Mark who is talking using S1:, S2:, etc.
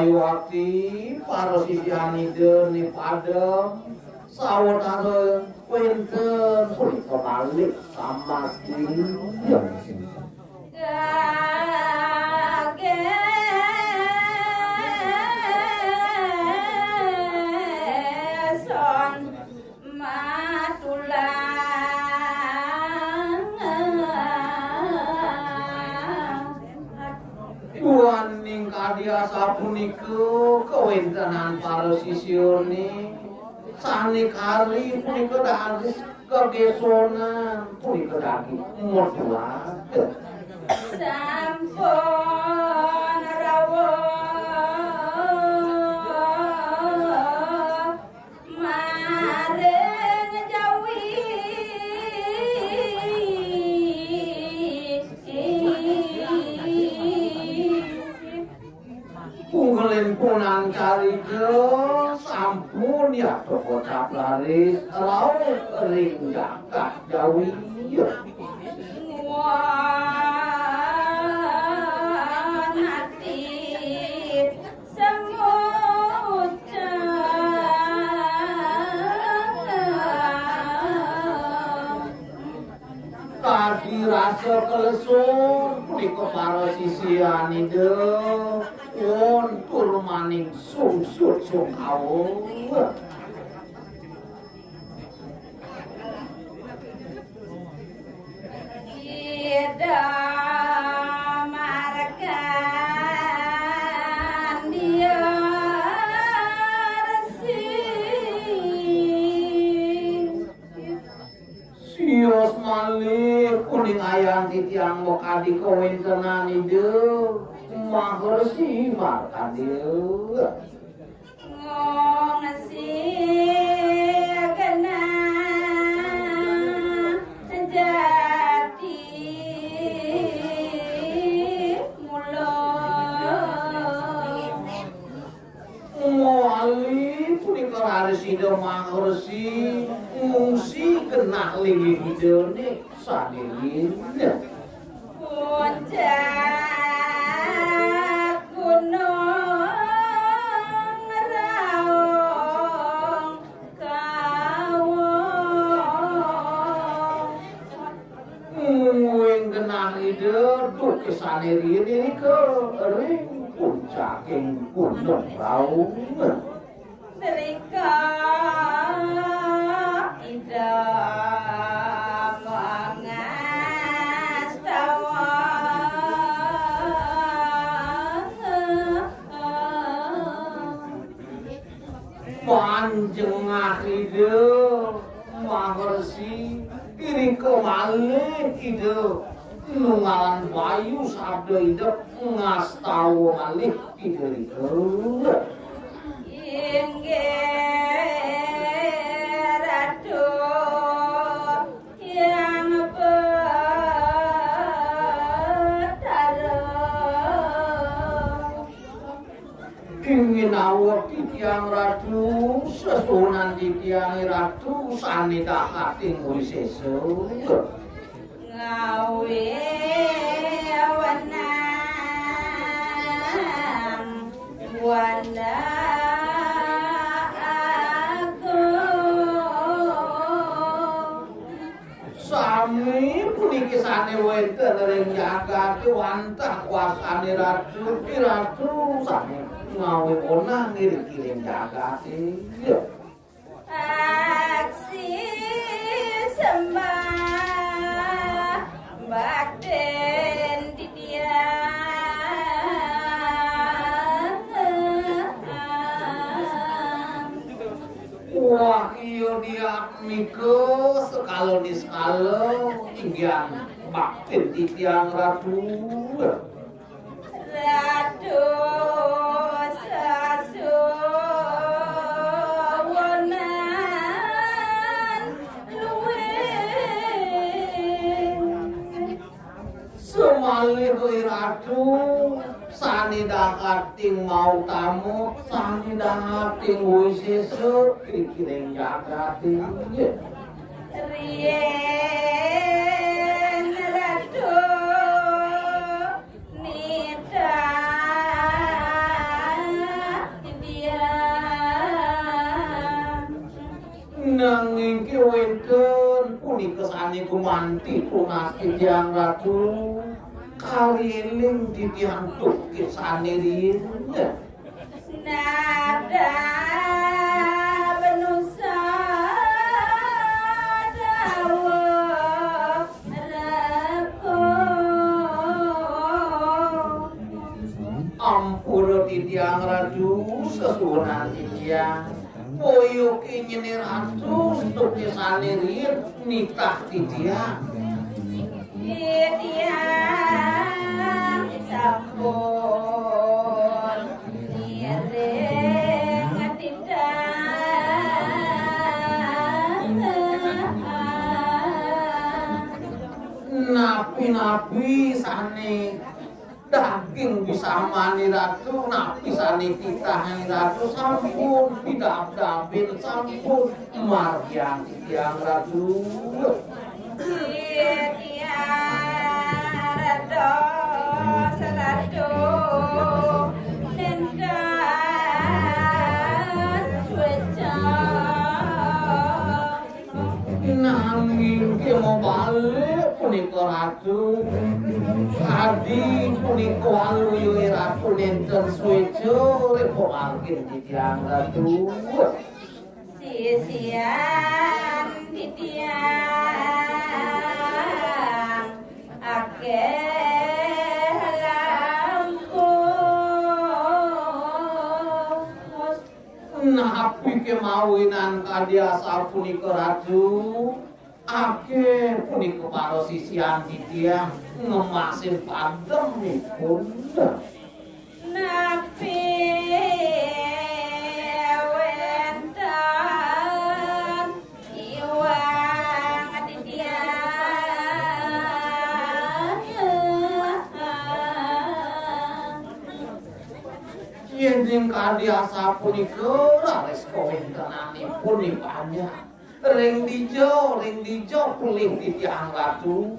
S1: Mayuwati parosisianide ni padem sawetara wenten punika malih samasting Waning kadya sapunika kawontenan para sisione sanikari punika dados kegesonan punika daging modulaken
S2: sampun rawuh maring jawi
S1: Punggelin punang carita sampun ya kocap laris laut ring jagat jawi
S2: hati semuja
S1: kadi rasa kelesun punika para sisianide won tur maning sungsut sungkawu
S2: Ida markan dia resi
S1: sios malih kuning ayang titiang mokadi kawentenan ide mahersi markadil
S2: ngong si kena jati mulo
S1: Wali punika rarisida mahersi ngungsi genah linggih idene sadengin
S2: puncak gunung raung kawong
S1: wing genah ide tukisane rene ke ring puncaking gunung raung
S2: Derika ida
S1: panjang ide mahersi iring kemalih ide nungalan bayu sabda ide ngastawa malih ide
S2: inggih ratu yang betara
S1: ingin awak titiang ratu sesunan titiang ratu sanita kating wiseso
S2: ngawe wana aku
S1: sami puniki sane wenten ring jagat wantah kuasane ratu sami ngawe onang ngiring jagat
S2: aksi sembah bakten di dia
S1: wah iya diatmike sekalo di sekalo inggian bakten di tiang ratu
S2: ratu sasuwonan luwe
S1: semalih ratu sanidang ating mau tamu sanidang wisesa kiring jagat
S2: rien ratu nita
S1: nanging ki wenten punika sane gumanti tunas Titiang Ratu kaliling titiang tuki sane riyin
S2: nada benusa dawa reko
S1: ampura Titiang Ratu sesunan Titiang boyo kinyenir ratu tuki sane riyin nitah Titiang
S2: Titiang sampun nireng titang
S1: napi-napi sane daging bisa mani ratu napi sane titah ratu sampun bidap-dapin sampun marjang Titiang Ratu nanging ki mau balik punika ratu adi punika waluyo ratu nenten suwejo repo mangkin Titiang Ratu
S2: sisian Titiang akeh lampus
S1: napi kemawinan kadiasa punika ratu akeh punika para sisian Titiang ngemasin pademipun
S2: napi wenten iwang Titiang
S1: yen ing kadiasa punika rares kawentenanipun ipanya ring dijo pelih Titiang Ratu